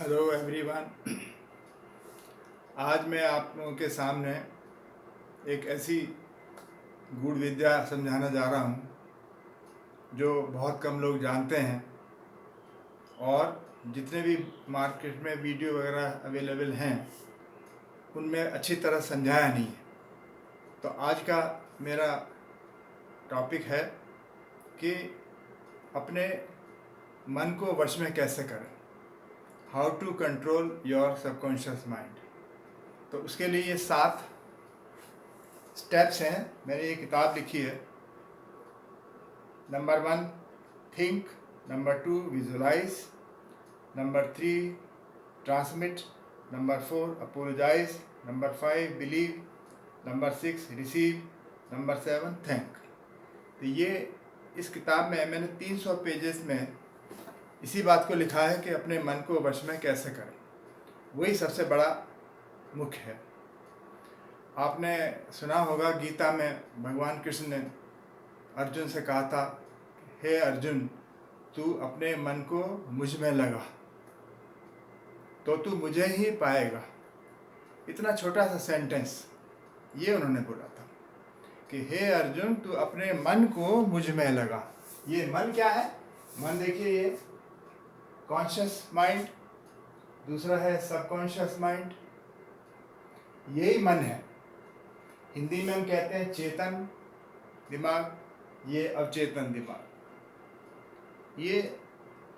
Hello everyone. आज मैं आप लोगों के सामने एक ऐसी गूढ़ विद्या समझाना जा रहा हूँ जो बहुत कम लोग जानते हैं और जितने भी मार्केट में वीडियो वगैरह अवेलेबल हैं उनमें अच्छी तरह समझाया नहीं है। तो आज का मेरा टॉपिक है कि अपने मन को वश में कैसे करें, how to control your subconscious mind. तो उसके लिए ये 7 स्टेप्स हैं। मैंने ये किताब लिखी है। Number 1 think, number 2 visualise, number 3 transmit, number 4 apologise, number 5 believe, number 6 receive, number 7 thank. तो ये इस किताब में मैंने 300 पेजेस में इसी बात को लिखा है कि अपने मन को वश में कैसे करें। वही सबसे बड़ा मुख्य है। आपने सुना होगा गीता में भगवान कृष्ण ने अर्जुन से कहा था, हे अर्जुन, तू अपने मन को मुझ में लगा तो तू मुझे ही पाएगा। इतना छोटा सा सेंटेंस ये उन्होंने बोला था कि हे अर्जुन, तू अपने मन को मुझ में लगा। ये मन क्या है? मन देखिए, ये कॉन्शियस माइंड, दूसरा है सबकॉन्शियस माइंड। यही मन है। हिंदी में हम कहते हैं चेतन दिमाग, ये अवचेतन दिमाग। ये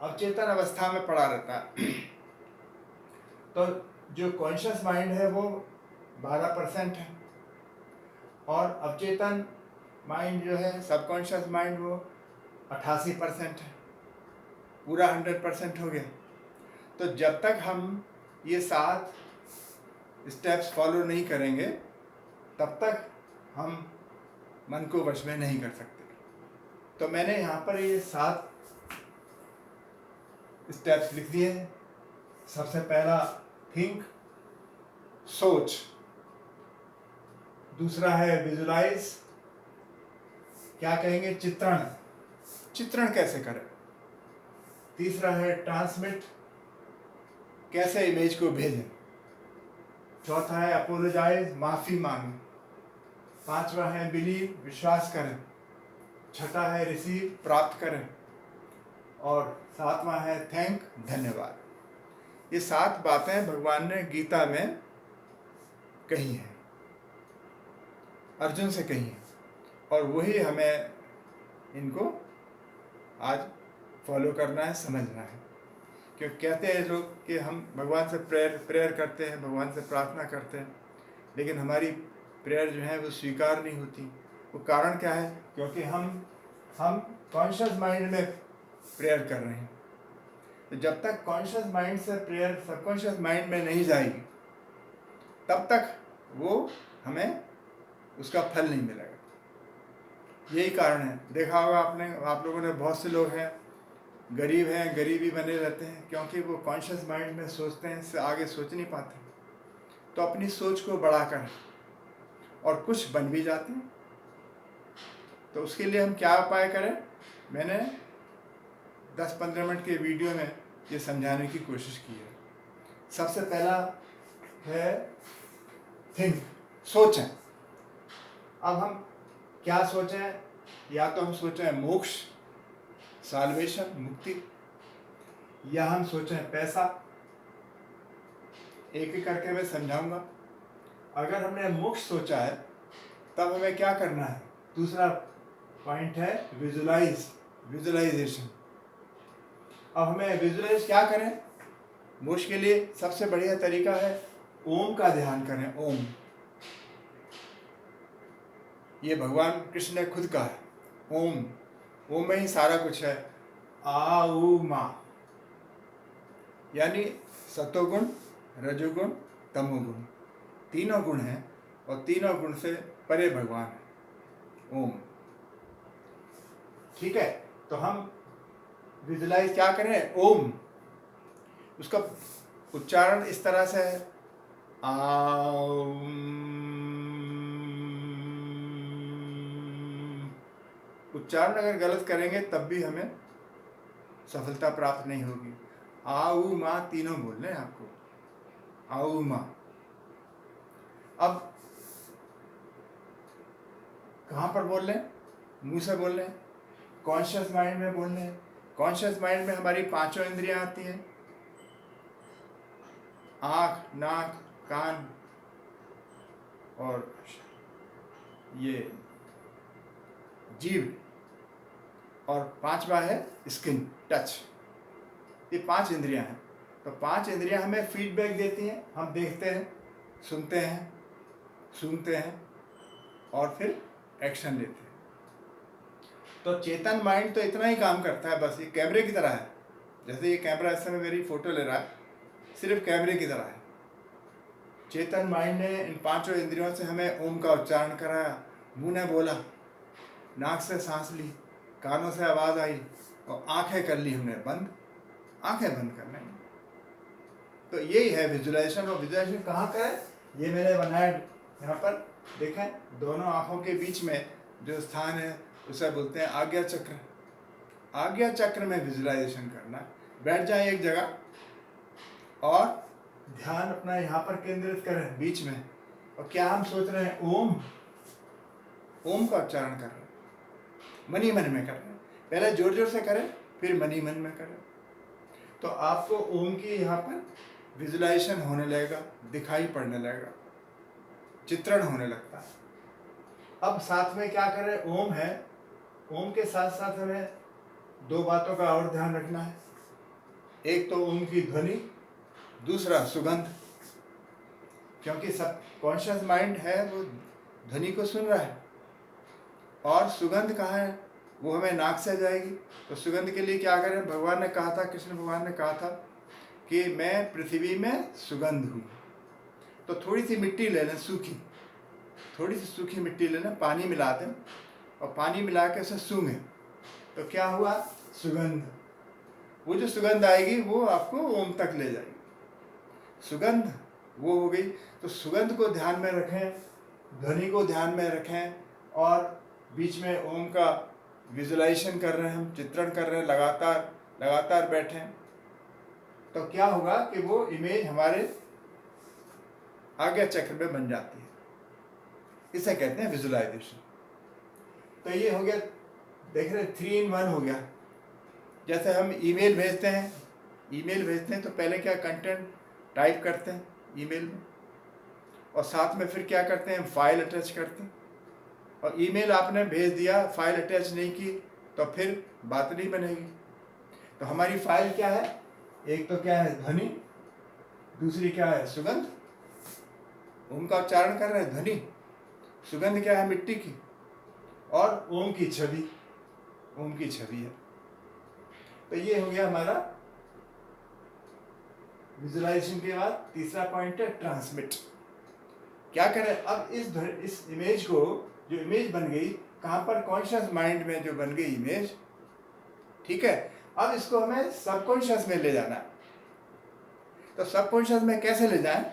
अवचेतन अवस्था में पड़ा रहता है। तो जो कॉन्शियस माइंड है वो 12% है और अवचेतन माइंड जो है, सबकॉन्शियस माइंड, वो 88% है। पूरा 100% हो गया। तो जब तक हम ये 7 स्टेप्स फॉलो नहीं करेंगे तब तक हम मन को वश में नहीं कर सकते। तो मैंने यहाँ पर ये 7 स्टेप्स लिख दिए हैं। सबसे पहला थिंक, सोच। दूसरा है विजुलाइज, क्या कहेंगे, चित्रण, चित्रण कैसे करें। तीसरा है ट्रांसमिट, कैसे इमेज को भेजें। चौथा है अपोलोजाइज, माफ़ी मांगें। पांचवा है बिलीव, विश्वास करें। छठा है रिसीव, प्राप्त करें। और 7वां है थैंक, धन्यवाद। ये 7 बातें भगवान ने गीता में कही हैं, अर्जुन से कही हैं, और वही हमें इनको आज फॉलो करना है, समझना है। क्यों कहते हैं लोग कि हम भगवान से प्रेयर करते हैं, भगवान से प्रार्थना करते हैं, लेकिन हमारी प्रेयर जो है वो स्वीकार नहीं होती। वो कारण क्या है? क्योंकि हम कॉन्शियस माइंड में प्रेयर कर रहे हैं। तो जब तक कॉन्शियस माइंड से प्रेयर सबकॉन्शियस माइंड में नहीं जाएगी तब तक वो हमें उसका फल नहीं मिलेगा। यही कारण है। देखा होगा आपने, आप लोगों ने, बहुत से लोग हैं गरीब हैं, गरीबी बने रहते हैं क्योंकि वो कॉन्शियस माइंड में सोचते हैं, इससे आगे सोच नहीं पाते। तो अपनी सोच को बढ़ाकर और कुछ बन भी जाते हैं। तो उसके लिए हम क्या उपाय करें? मैंने 10-15 मिनट के वीडियो में ये समझाने की कोशिश की है। सबसे पहला है थिंक, सोचें। अब हम क्या सोचें? या तो हम सोचें मोक्ष, साल्वेशन, मुक्ति, या हम सोचें पैसा। एक एक करके मैं समझाऊंगा। अगर हमने मोक्ष सोचा है तब हमें क्या करना है? दूसरा पॉइंट है विजुलाइजेशन। अब हमें विजुलाइज क्या करें? मोक्ष के लिए सबसे बढ़िया तरीका है ओम का ध्यान करें। ओम, ये भगवान कृष्ण ने खुद कहा है। ओम, ओम में ही सारा कुछ है। आ उ मा, यानी सतोगुण, रजोगुण, तमोगुण, तीनों गुण हैं और तीनों गुण से परे भगवान है। ओम, ठीक है। तो हम विजुलाइज क्या करें? ओम। उसका उच्चारण इस तरह से है, उच्चारण अगर गलत करेंगे तब भी हमें सफलता प्राप्त नहीं होगी। आ उ मा तीनों बोलने हैं आपको, आ उ मा। अब कहाँ पर बोल रहे हैं? मुंह से बोल रहे हैं, कॉन्शियस माइंड में बोल रहे हैं। कॉन्शियस माइंड में हमारी पांचों इंद्रियां आती हैं, आँख, नाक, कान और ये जीभ, और पांचवा है स्किन, टच। ये 5 इंद्रियां हैं। तो 5 इंद्रियां हमें फीडबैक देती हैं। हम देखते हैं, सुनते हैं, सूंघते हैं और फिर एक्शन लेते हैं। तो चेतन माइंड तो इतना ही काम करता है, बस ये कैमरे की तरह है। जैसे ये कैमरा इस समय मेरी फोटो ले रहा है, सिर्फ कैमरे की तरह है। चेतन माइंड ने इन 5 इंद्रियों से हमें ओम का उच्चारण कराया, मुंह ने बोला, नाक से सांस ली, कानों से आवाज़ आई और आंखें कर ली हमने बंद। आंखें बंद करना है। तो यही है विजुअलाइजेशन। और विजुअलाइजेशन कहाँ का है? ये मैंने बनाया यहाँ पर, देखें, दोनों आंखों के बीच में जो स्थान है उसे बोलते हैं आज्ञा चक्र। आज्ञा चक्र में विजुअलाइजेशन करना। बैठ जाए एक जगह और ध्यान अपना यहाँ पर केंद्रित करें बीच में, और क्या हम सोच रहे हैं? ओम। ओम का उच्चारण कर रहे हैं, मन ही मन में कर रहे हैं। पहले जोर जोर से करें, फिर मन ही मन में करें। तो आपको ओम की यहाँ पर विजुअलाइजेशन होने लगेगा, दिखाई पड़ने लगेगा, चित्रण होने लगता है। अब साथ में क्या करें? ओम है, ओम के साथ साथ हमें 2 बातों का और ध्यान रखना है। एक तो ओम की ध्वनि, दूसरा सुगंध। क्योंकि सब कॉन्शियस माइंड है वो ध्वनि को सुन रहा है, और सुगंध कहाँ है? वो हमें नाक से जाएगी। तो सुगंध के लिए क्या करें? भगवान ने कहा था, कृष्ण भगवान ने कहा था कि मैं पृथ्वी में सुगंध हूँ। तो थोड़ी सी मिट्टी ले लें, सूखी, थोड़ी सी सूखी मिट्टी ले लें, पानी मिला दें और पानी मिला के उसे सूंघें। तो क्या हुआ? सुगंध। वो जो सुगंध आएगी वो आपको ओम तक ले जाएगी। सुगंध वो हो गई। तो सुगंध को ध्यान में रखें, ध्वनि को ध्यान में रखें, और बीच में ओम का विजुअलाइजेशन कर रहे हैं, हम चित्रण कर रहे हैं, लगातार लगातार बैठें। तो क्या होगा कि वो इमेज हमारे आज्ञा चक्र में बन जाती है। इसे कहते हैं विजुअलाइजेशन। तो ये हो गया, देख रहे, 3 in 1 हो गया। जैसे हम ईमेल भेजते हैं तो पहले क्या कंटेंट टाइप करते हैं ईमेल में, और साथ में फिर क्या करते हैं? फाइल अटैच करते हैं। और ईमेल आपने भेज दिया, फाइल अटैच नहीं की, तो फिर बात नहीं बनेगी। तो हमारी फाइल क्या है? एक तो क्या है? ध्वनि, दूसरी क्या है? सुगंध। ओम का उच्चारण कर रहे हैं, ध्वनि। सुगंध क्या है? मिट्टी की। और ओम की छवि, ओम की छवि है। तो ये हो गया हमारा विजुअलाइजेशन के बाद तीसरा पॉइंट है ट्रांसमिट। क्या करें? अब इस इमेज को, जो इमेज बन गई, कहाँ पर? कॉन्शियस माइंड में जो बन गई इमेज, ठीक है। अब इसको हमें सबकॉन्शियस में ले जाना है। तो सबकॉन्शियस में कैसे ले जाएं?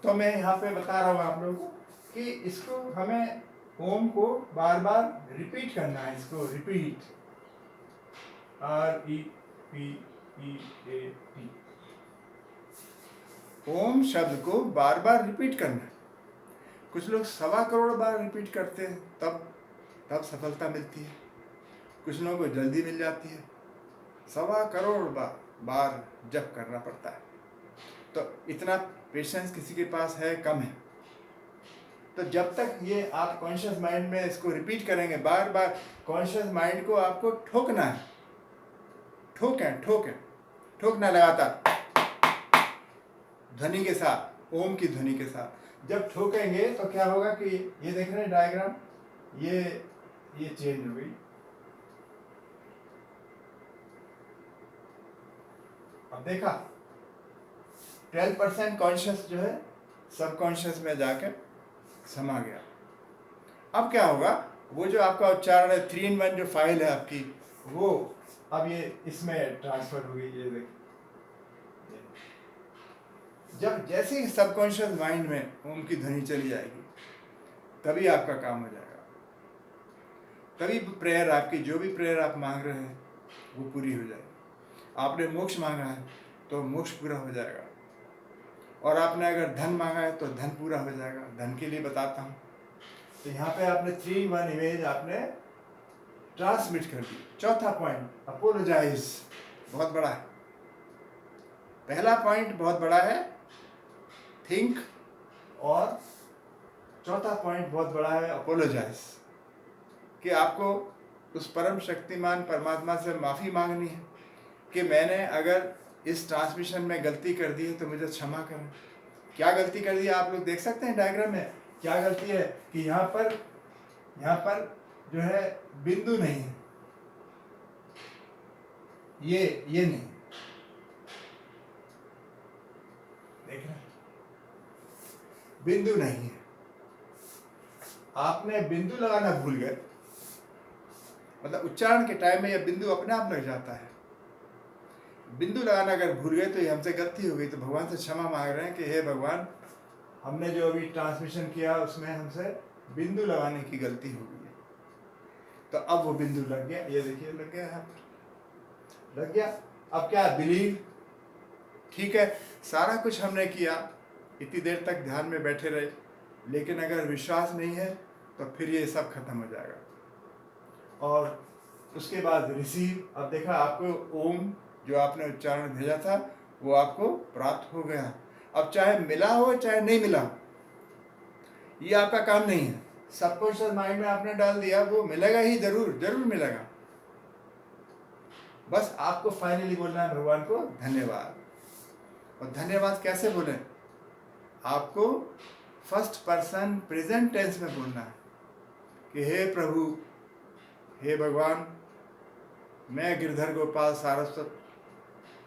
तो मैं यहाँ पे बता रहा हूँ आप लोगों को कि इसको हमें ओम को बार बार रिपीट करना है। इसको रिपीट, REPEAT, ओम शब्द को बार बार रिपीट करना है। कुछ लोग 1.25 करोड़ बार रिपीट करते हैं, तब सफलता मिलती है। कुछ लोगों को जल्दी मिल जाती है। 1.25 करोड़ बार जप करना पड़ता है। तो इतना पेशेंस किसी के पास है? कम है। तो जब तक ये आप कॉन्शियस माइंड में इसको रिपीट करेंगे बार बार, कॉन्शियस माइंड को आपको ठोकना है। ठोकना लगातार ध्वनि के साथ, ओम की ध्वनि के साथ। जब ठोकेंगे तो क्या होगा कि ये देख रहे हैं डायग्राम, ये चेंज हो गई। अब देखा 12% कॉन्शियस जो है सबकॉन्शियस में जाकर समा गया। अब क्या होगा? वो जो आपका उच्चारण है 3 in 1 जो फाइल है आपकी, वो अब ये इसमें ट्रांसफर हो गई। ये देखिए, जब जैसे ही सबकॉन्शियस माइंड में ओम की ध्वनि चली जाएगी, तभी आपका काम हो जाएगा। तभी प्रेयर आपकी, जो भी प्रेयर आप मांग रहे हैं वो पूरी हो जाएगी। आपने मोक्ष मांगा है, तो मोक्ष पूरा हो जाएगा। और आपने अगर धन मांगा है तो धन पूरा हो जाएगा। धन के लिए बताता हूँ। तो यहाँ पे आपने 3-in-1 इमेज आपने ट्रांसमिट कर दी। चौथा पॉइंट, अपोलोजाइज, बहुत बड़ा है। पहला पॉइंट बहुत बड़ा है, थिंक, और चौथा पॉइंट बहुत बड़ा है, अपोलोजाइज, कि आपको उस परम शक्तिमान परमात्मा से माफ़ी मांगनी है कि मैंने अगर इस ट्रांसमिशन में गलती कर दी है तो मुझे क्षमा करें। क्या गलती कर दी है आप लोग देख सकते हैं डायग्राम में। क्या गलती है कि यहाँ पर जो है बिंदु नहीं है, ये नहीं देख रहे हैं, बिंदु नहीं है। आपने बिंदु लगाना भूल गए, मतलब उच्चारण के टाइम में यह बिंदु अपने आप लग जाता है। बिंदु लगाना अगर भूल गए तो ये हमसे गलती हो गई, तो भगवान से क्षमा मांग रहे हैं कि हे भगवान, हमने जो अभी ट्रांसमिशन किया उसमें हमसे बिंदु लगाने की गलती हो गई है। तो अब वो बिंदु लग गया, ये देखिए लग गया, यहाँ पर लग गया। अब क्या, बिलीव, ठीक है, सारा कुछ हमने किया, इतनी देर तक ध्यान में बैठे रहे, लेकिन अगर विश्वास नहीं है तो फिर ये सब खत्म हो जाएगा। और उसके बाद रिसीव, अब देखा आपको ओम जो आपने उच्चारण भेजा था वो आपको प्राप्त हो गया। अब चाहे मिला हो चाहे नहीं मिला, ये आपका काम नहीं है। सबकॉन्शियस माइंड में आपने डाल दिया, वो मिलेगा ही, जरूर जरूर मिलेगा। बस आपको फाइनली बोलना है भगवान को धन्यवाद। और धन्यवाद कैसे बोले, आपको फर्स्ट पर्सन प्रेजेंट टेंस में बोलना है कि हे प्रभु, हे भगवान, मैं गिरधर गोपाल सारस्वत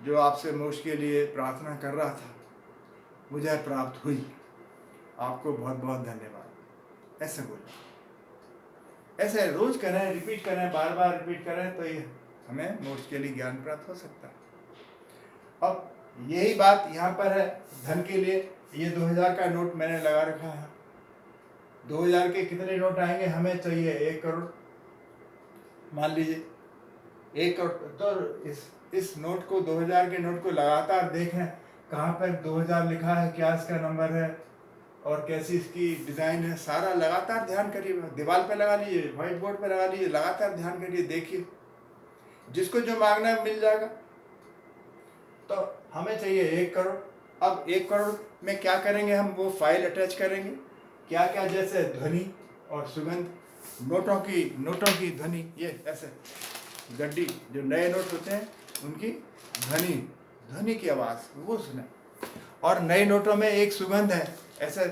जो आपसे मोक्ष के लिए प्रार्थना कर रहा था, मुझे प्राप्त हुई, आपको बहुत बहुत धन्यवाद। ऐसे बोलो, ऐसे रोज करें, रिपीट करें, बार बार रिपीट करें, तो ये हमें मोक्ष के लिए ज्ञान प्राप्त हो सकता है। अब यही बात यहाँ पर है धन के लिए। ये 2000 का नोट मैंने लगा रखा है। 2000 के कितने नोट आएंगे, हमें चाहिए 1 करोड़। मान लीजिए 1 करोड़, तो इस नोट को, 2000 के नोट को लगातार देखें कहाँ पर 2000 लिखा है, क्या इसका नंबर है और कैसी इसकी डिज़ाइन है, सारा लगातार ध्यान करिए। दीवार पे लगा लीजिए, व्हाइट बोर्ड पे लगा लीजिए, लगातार ध्यान करिए, देखिए, जिसको जो मांगना है मिल जाएगा। तो हमें चाहिए 1 करोड़। अब 1 करोड़ में क्या करेंगे, हम वो फाइल अटैच करेंगे, क्या क्या, जैसे ध्वनि और सुगंध, नोटों की ध्वनि, ये ऐसे गड्डी जो नए नोट होते हैं उनकी ध्वनि की आवाज़ वो सुने। और नए नोटों में एक सुगंध है, ऐसे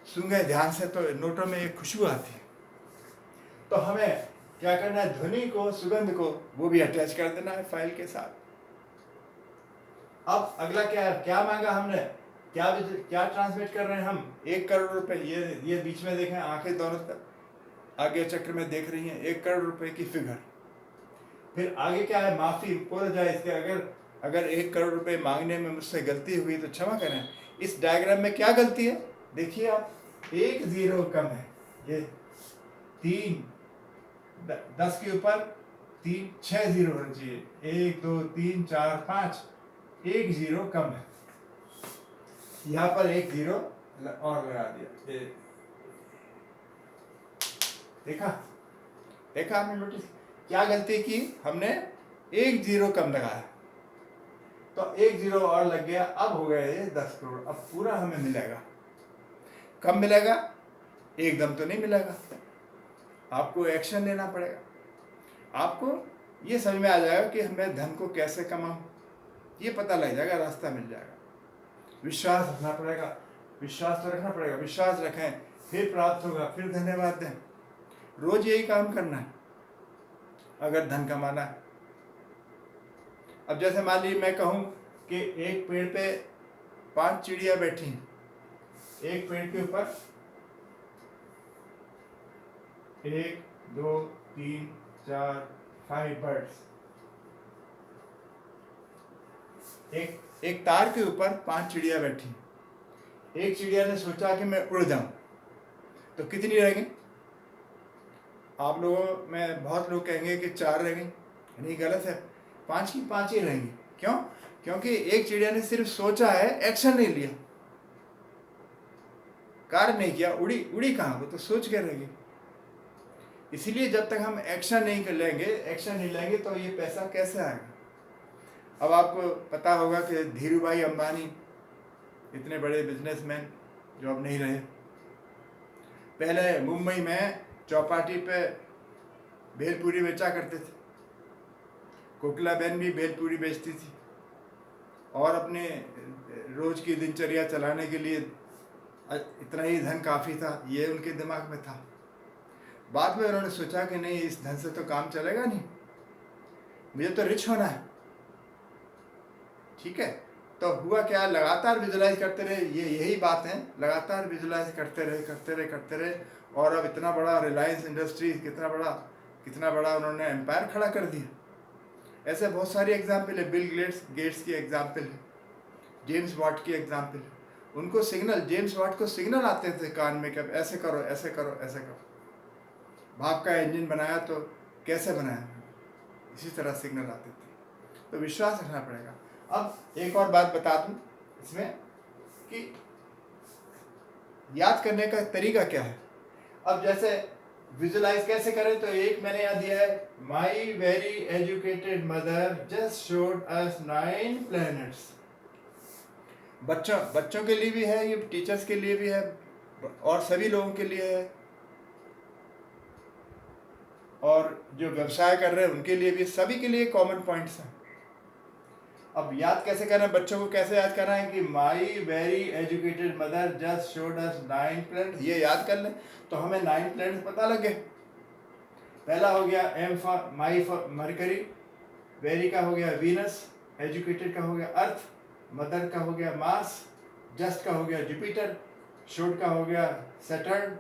सूंघे ध्यान से तो नोटों में एक खुशबू आती है। तो हमें क्या करना है, ध्वनि को, सुगंध को, वो भी अटैच कर देना है फाइल के साथ। अब अगला क्या है, क्या मांगा हमने, क्या ट्रांसमिट कर रहे हैं हम, 1 करोड़ रुपए। ये बीच में देखें, आंखें दोनों तरफ आगे चक्र में देख रही हैं, 1 करोड़ रुपए की फिगर। फिर आगे क्या है, माफी, अपोलोजाइज के, अगर 1 करोड़ रुपए मांगने में मुझसे गलती हुई तो क्षमा करें। इस डायग्राम में क्या गलती है देखिए आप, 1 0 कम है, ये 3, 10 के ऊपर 3, 6 0 होना चाहिए, 1 2 3 4 5, 1 0 कम है, यहाँ पर 1 0 और लगा दिया। देखा आपने नोटिस, क्या गलती की हमने, 1 0 कम लगाया, तो 1 0 और लग गया। अब हो गया ये 10 करोड़। अब पूरा हमें मिलेगा। कब मिलेगा, एकदम तो नहीं मिलेगा, आपको एक्शन लेना पड़ेगा। आपको ये समझ में आ जाएगा कि हमें धन को कैसे कमाऊं, ये पता लग जाएगा, रास्ता मिल जाएगा। विश्वास रखना पड़ेगा, विश्वास तो रखना पड़ेगा, विश्वास रखें फिर प्राप्त होगा, फिर धन्यवाद दें। रोज यही काम करना है अगर धन कमाना है। अब जैसे मान लीजिए मैं कहूँ कि एक पेड़ पे 5 चिड़िया बैठी हैं, एक पेड़ के ऊपर 1 2 3 4 5 बर्ड्स, एक तार के ऊपर 5 चिड़िया बैठी। एक चिड़िया ने सोचा कि मैं उड़ जाऊं, तो कितनी रहेंगी, आप लोगों में बहुत लोग कहेंगे कि 4 रहेंगी, नहीं, गलत है, 5 की 5 ही रहेंगी। क्यों, क्योंकि एक चिड़िया ने सिर्फ सोचा है, एक्शन नहीं लिया, कार्य नहीं किया, उड़ी उड़ी कहाँ, वो तो सोच के रहेगी। इसीलिए जब तक हम एक्शन नहीं लेंगे तो ये पैसा कैसे आएगा। अब आपको पता होगा कि धीरू भाई अंबानी, इतने बड़े बिजनेसमैन जो अब नहीं रहे, पहले मुंबई में चौपाटी पे भेलपूरी बेचा करते थे। कोकिला बहन भी भेलपूरी बेचती थी और अपने रोज की दिनचर्या चलाने के लिए इतना ही धन काफ़ी था, ये उनके दिमाग में था। बाद में उन्होंने सोचा कि नहीं, इस धन से तो काम चलेगा नहीं, मुझे तो रिच होना है। ठीक है, तो हुआ क्या, लगातार विजुलाइज करते रहे, यही बात है, लगातार विजुलाइज करते रहे और अब इतना बड़ा रिलायंस इंडस्ट्रीज, कितना बड़ा उन्होंने एम्पायर खड़ा कर दिया। ऐसे बहुत सारी एग्जाम्पल है, बिल गेट्स की एग्जाम्पल है, जेम्स वाट की एग्जाम्पल है। उनको सिग्नल, जेम्स वाट को सिग्नल आते थे कान में कि अब ऐसे करो, ऐसे करो, ऐसे करो। भाप का इंजन बनाया तो कैसे बनाया, इसी तरह सिग्नल आते थे। तो विश्वास रखना पड़ेगा। अब एक और बात बता दूं इसमें कि याद करने का तरीका क्या है। अब जैसे विजुलाइज कैसे करें, तो एक मैंने याद दिया है, my very educated mother just showed us 9 planets. बच्चों के लिए भी है, ये टीचर्स के लिए भी है और सभी लोगों के लिए है, और जो व्यवसाय कर रहे हैं उनके लिए भी, सभी के लिए कॉमन पॉइंट्स हैं। अब याद कैसे करना है, बच्चों को कैसे याद करना है कि my very educated mother just showed us 9 planets, ये याद कर लें तो हमें 9 प्लैनेट्स पता लगे। पहला हो गया M for my for mercury, very का हो गया वीनस, एजुकेटेड का हो गया अर्थ, मदर का हो गया मार्स, जस्ट का हो गया जुपिटर, शोड का हो गया सैटर्न,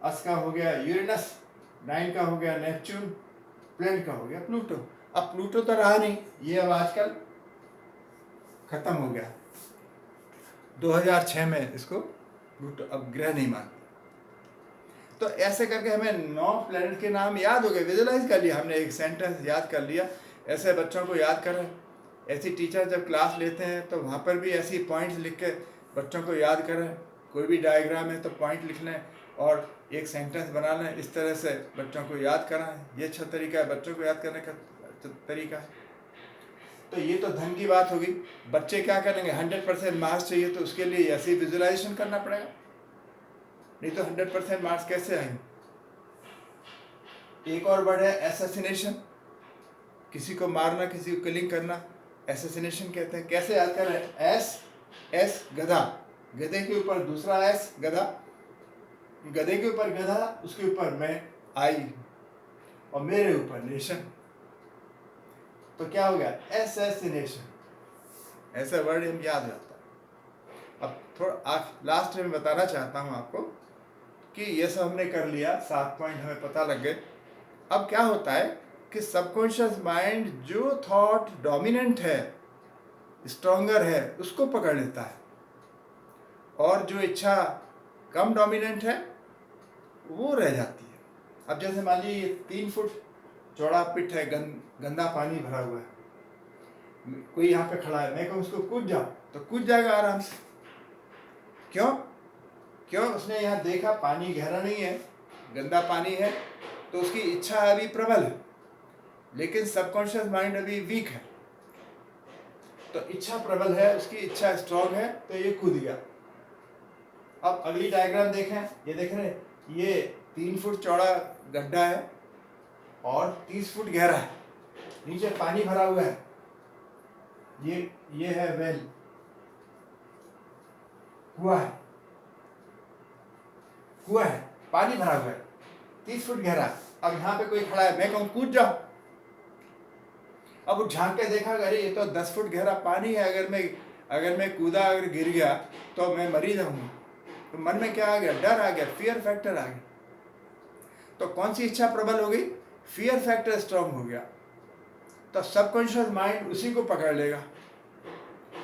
अस का हो गया यूरेनस, 9 का हो गया नेपच्यून, प्लैनेट का हो गया प्लूटो। अब प्लूटो तो रहा नहीं, ये अब आजकल खत्म हो गया, 2006 में इसको प्लूटो अब ग्रह नहीं मानते। तो ऐसे करके हमें 9 प्लैनेट के नाम याद हो गए, विजुलाइज कर लिया हमने, एक सेंटेंस याद कर लिया। ऐसे बच्चों को याद करें, ऐसी टीचर जब क्लास लेते हैं तो वहाँ पर भी ऐसी पॉइंट्स लिख के बच्चों को याद करें। कोई भी डायग्राम है तो पॉइंट लिख लें और एक सेंटेंस बना लें, इस तरह से बच्चों को याद कराएं। ये अच्छा तरीका है, बच्चों को याद करने का तरीका है। तो ये तो धन की बात होगी। बच्चे क्या करेंगे, 100% मार्क्स चाहिए तो उसके लिए ऐसे विजुलाइजेशन करना पड़ेगा, नहीं तो 100% मार्क्स कैसे आएंगे। एक और वर्ड है एसेसिनेशन, किसी को मारना, किसी को किलिंग करना, एसेसिनेशन कहते हैं। कैसे याद कर रहे हैं, एस गधा, गधे के ऊपर दूसरा एस गधा, गधे के ऊपर गधा, उसके ऊपर मैं आई और मेरे ऊपर नेशन, तो क्या हो गया एसेसिनेशन। ऐसा वर्ड हम याद रहता है। अब थोड़ा लास्ट में बताना चाहता हूं आपको कि ये सब हमने कर लिया, 7 पॉइंट हमें पता लग गए। अब क्या होता है कि सबकॉन्शियस माइंड जो थॉट डोमिनेंट है, स्ट्रॉन्गर है, उसको पकड़ लेता है, और जो इच्छा कम डोमिनेंट है वो रह जाती है। अब जैसे मान लीजिए 3 फुट चौड़ा पिट है, गंदा पानी भरा हुआ है, कोई यहाँ पे खड़ा है, मैं कहूँ उसको कूद जाओ तो कूद जाएगा आराम से। क्यों उसने यहाँ देखा पानी गहरा नहीं है, गंदा पानी है, तो उसकी इच्छा अभी प्रबल है, लेकिन सबकॉन्शियस माइंड अभी वीक है। तो इच्छा प्रबल है, उसकी इच्छा स्ट्रांग है, तो ये कूद गया। अब अगली डायग्राम देखें, ये देख रहे हैं, ये 3 फुट चौड़ा गड्ढा है और 30 फुट गहरा है, नीचे पानी भरा हुआ है। ये है वेल, कुआं है, पानी भरा हुआ है, 30 फुट गहरा। अब यहाँ पे कोई खड़ा है, मैं कहूँ कूद जाओ, अब वो झांक के देखा, अरे ये तो 10 फुट गहरा पानी है, अगर मैं कूदा, अगर गिर गया तो मैं मर ही जाऊंगा। तो मन में क्या आ गया, डर आ गया, फियर फैक्टर आ गया। तो कौन सी इच्छा प्रबल हो गई, फियर फैक्टर स्ट्रांग हो गया, तो सबकॉन्शियस माइंड उसी को पकड़ लेगा,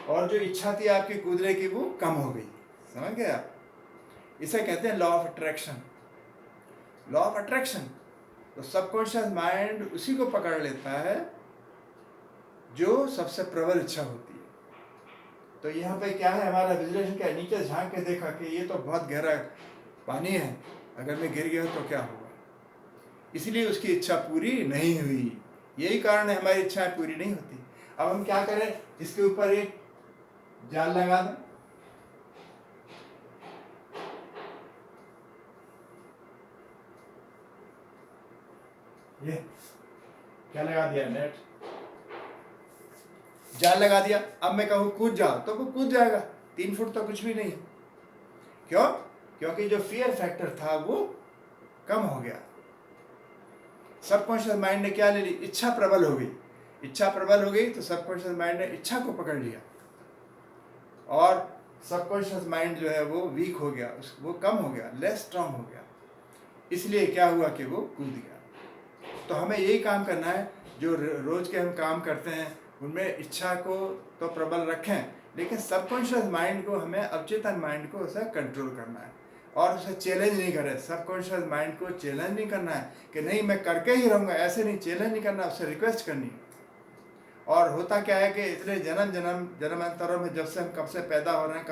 और जो इच्छा थी आपकी कूदने की वो कम हो गई। समझ गए आप, इसे कहते हैं law of attraction. Law of attraction, तो सबकॉन्शियस माइंड उसी को पकड़ लेता है जो सबसे प्रबल इच्छा होती है। तो यहाँ पे क्या है, हमारा विजुलेशन क्या, नीचे झांक के देखा कि ये तो बहुत गहरा पानी है, अगर मैं गिर गया तो क्या होगा। इसलिए उसकी इच्छा पूरी नहीं हुई। यही कारण है हमारी इच्छाएं पूरी नहीं होती। अब हम क्या करें, इसके ऊपर एक जाल लगा दें। ये क्या लगा दिया, नेट, जाल लगा दिया। अब मैं कहूँ कूद जाओ तो वो कूद जाएगा। 3 फुट तो कुछ भी नहीं है। क्यों? क्योंकि जो फियर फैक्टर था वो कम हो गया। सबकॉन्शियस माइंड ने क्या ले ली, इच्छा प्रबल हो गई। इच्छा प्रबल हो गई तो सबकॉन्शियस माइंड ने इच्छा को पकड़ लिया, और सबकॉन्शियस माइंड जो है वो वीक हो गया, वो कम हो गया, लेस स्ट्रांग हो गया। इसलिए क्या हुआ कि वो कूद गया। तो हमें यही काम करना है, जो रोज के हम काम करते हैं उनमें इच्छा को तो प्रबल रखें, लेकिन सबकॉन्शियस माइंड को, हमें अवचेतन माइंड को उसे कंट्रोल करना है, और उसे चैलेंज नहीं करें। सबकॉन्शियस माइंड को चैलेंज नहीं करना है कि नहीं मैं करके ही रहूँगा, ऐसे नहीं, चैलेंज नहीं करना, उससे रिक्वेस्ट करनी है। और होता क्या है कि इतने जन्मांतरों में, जब से हम कब से पैदा हो रहे हैं,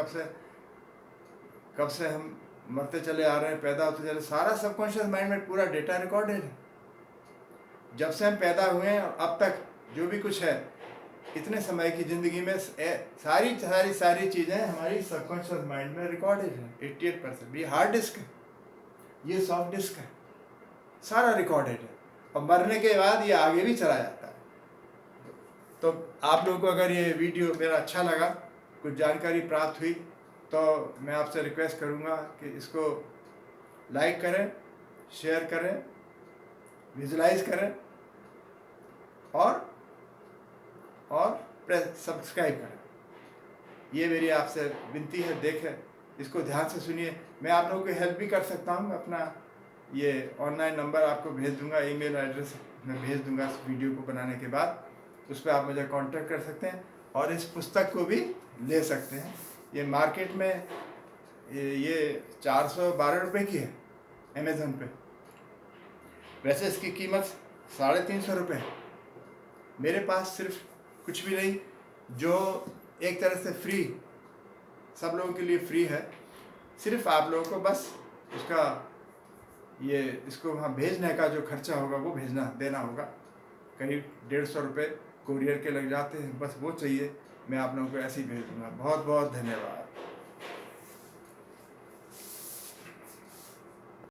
कब से हम मरते चले आ रहे हैं, पैदा होते चले, सारा सबकॉन्शियस माइंड में पूरा डेटा रिकॉर्डेड है। जब से हम पैदा हुए हैं और अब तक जो भी कुछ है, इतने समय की ज़िंदगी में सारी चीज़ें हमारी सबकॉन्शियस माइंड में रिकॉर्डेड है। 88%। ये हार्ड डिस्क है, ये सॉफ्ट डिस्क है, सारा रिकॉर्डेड है, और मरने के बाद ये आगे भी चला जाता है। तो आप लोगों को अगर ये वीडियो मेरा अच्छा लगा, कुछ जानकारी प्राप्त हुई, तो मैं आपसे रिक्वेस्ट करूँगा कि इसको लाइक करें, शेयर करें, विजुलाइज करें, और सब्सक्राइब करें। ये मेरी आपसे विनती है। देखें, इसको ध्यान से सुनिए। मैं आप लोगों की हेल्प भी कर सकता हूँ। अपना ये ऑनलाइन नंबर आपको भेज दूंगा, ईमेल एड्रेस मैं भेज दूंगा इस वीडियो को बनाने के बाद। उस पर आप मुझे कांटेक्ट कर सकते हैं, और इस पुस्तक को भी ले सकते हैं। ये मार्केट में ये 412 रुपये की है अमेज़न पे। वैसे इसकी कीमत 350 रुपये है। मेरे पास सिर्फ कुछ भी नहीं, जो एक तरह से फ्री, सब लोगों के लिए फ्री है। सिर्फ आप लोगों को बस उसका इसको वहाँ भेजने का जो खर्चा होगा वो देना होगा। करीब 150 रुपये कोरियर के लग जाते हैं, बस वो चाहिए। मैं आप लोगों को ऐसे ही भेज दूँगा। बहुत बहुत धन्यवाद।